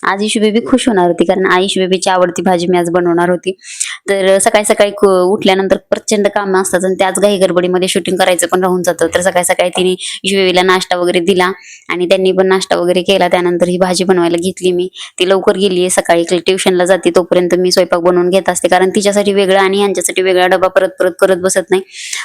आज issue baby खुश होणार होती, कारण इशू बेबीची आवडती भाजी मी आज बनवणार होती. तर सकाळी सकाळी उठल्यानंतर प्रचंड कामं असतात आणि त्याच घाई गडबडीमध्ये शूटिंग करायचं पण राहून जातं. तर सकाळी सकाळी तिने इशू बेबीला नाश्ता वगैरे दिला आणि त्यांनी पण नाश्ता वगैरे केला. त्यानंतर ही भाजी बनवायला घेतली मी. ती लवकर गेली आहे, सकाळी ट्युशनला जाते, तोपर्यंत मी स्वयंपाक बनवून घेत असते, कारण तिच्यासाठी वेगळा आणि ह्यांच्यासाठी वेगळा डबा परत परत करत बसत नाही.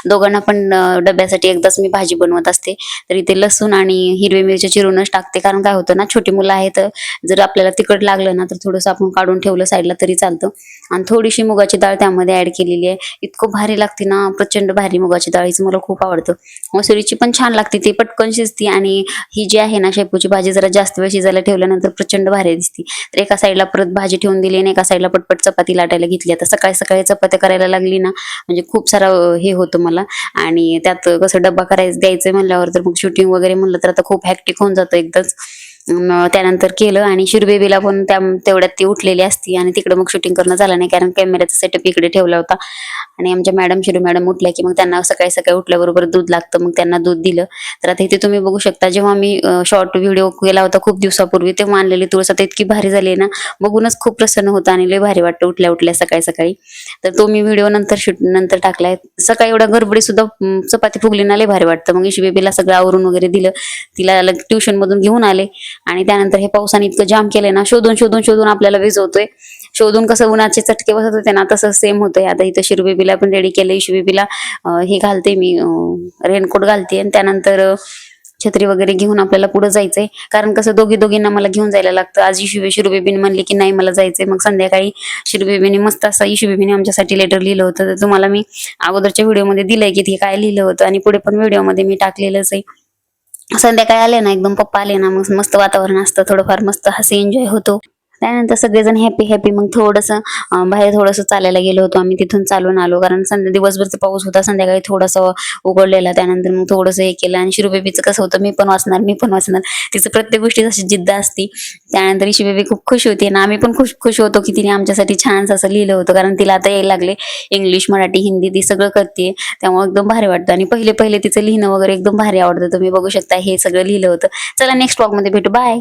दोघांना पण डब्यासाठी एकदाच मी भाजी बनवत असते. तर इथे लसूण आणि हिरवी मिरची चिरूनच टाकते, कारण काय होतं ना, छोटी मुलं आहेत, जर आपल्याला तिखट लागलं ना तर थोडंसं आपण काढून ठेवलं साईडला तरी चालतं. आणि थोडीशी मुगाची डाळ त्यामध्ये ऍड केलेली आहे. इतकं भारी लागते ना, प्रचंड भारी. मुगाची डाळीचं मला खूप आवडतं. मसुरीची पण छान लागते, ती पटकन शिजती. आणि ही जी आहे ना शेपूची भाजी, जरा जास्त वेळ शिजायला ठेवल्यानंतर प्रचंड भारी दिसते. तर एका साईडला परत भाजी ठेवून दिली आणि एका साईडला पटपट चपाती लाटायला घेतली. आता सकाळी सकाळी चपात्या करायला लागली ना, म्हणजे खूप सारा हे होतं मला. आणि त्यात कसं डब्बा करायचं द्यायचं म्हणल्यावर तर मग शूटिंग वगैरे म्हणलं तर आता खूप हॅक्टिक होऊन जातं एकदाच. त्यानंतर केलं आणि शिरबेबीला पण तेवढ्यात ती उठलेली असती आणि तिकडे मग शूटिंग करणं झालं नाही, कारण कॅमेऱ्याचा सेटअप इकडे ठेवला होता. आणि आमच्या मॅडम शिरू मॅडम उठल्या की मग त्यांना सकाळी सकाळी उठल्याबरोबर दूध लागतं, मग त्यांना दूध दिलं. तर आता इथे तुम्ही बघू शकता, जेव्हा मी शॉर्ट व्हिडिओ केला होता खूप दिवसापूर्वी, तेव्हा आणलेली तुळस आता इतकी भारी झाली ना, बघूनच खूप प्रसन्न होतं आणि लय भारी वाटतं उठल्या उठल्या सकाळी सकाळी. तर तो मी व्हिडिओ नंतर टाकलाय. सकाळी एवढ्या गडबडी सुद्धा चपाती फुगली ना, लय भारी वाटतं. मग इशू बेबीला सगळं आवरून वगैरे दिलं, तिला ट्युशन मधून घेऊन आले. आणि त्यानंतर हे पावसाने इतकं जाम केलंय ना, शोधून शोधून शोधून आपल्याला भिजवतोय. शोधून कसं उन्हाचे चटके बसत होते ना, तसं सेम होतंय. आता इथं शिरू बेबीला पण रेडी केलं. इशू बेबीला हे घालते मी, रेनकोट घालते आणि त्यानंतर छत्री वगैरे घेऊन आपल्याला पुढे जायचंय, कारण कसं दोघींना मला घेऊन जायला लागतं. आज शिरू बेबीने म्हणली की नाही मला जायचंय. मग संध्याकाळी शिरू बेबीने मस्त असं इशू बेबीने आमच्यासाठी लेटर लिहिलं होतं. तर तुम्हाला मी अगोदरच्या व्हिडिओमध्ये दिलंय की ते काय लिहिलं होतं आणि पुढे पण व्हिडिओमध्ये मी टाकलेलंच आहे. संध्याकाळी आले ना, एकदम पप्पा आले ना, मग मस्त वातावरण असतं, थोडंफार मस्त हसी एन्जॉय होतो. त्यानंतर सगळेजण हॅपी हॅपी. मग थोडंसं बाहेर थोडंसं चालायला गेलो होतो आम्ही, तिथून चालून आलो, कारण दिवसभरचा पाऊस होता, संध्याकाळी थोडासा उघडलेला. त्यानंतर मग थोडंसं हे केलं. आणि शिरू बेबीचं कसं होतं, मी पण वाचणार. तिचं प्रत्येक गोष्टी अशी जिद्द असती. त्यानंतर इशू बेबी खूप खुश होती आणि आम्ही पण खुश होतो की तिने आमच्यासाठी छान असं लिहिलं होतं, कारण तिला आता यायला लागले इंग्लिश, मराठी, हिंदी, ती सगळं करते. त्यामुळे एकदम भारी वाटतं. आणि पहिले तिचं लिहिणं वगैरे एकदम भारी आवडतं. तुम्ही बघू शकता हे सगळं लिहिलं होतं. चला नेक्स्ट व्लॉग मध्ये भेटू. बाय.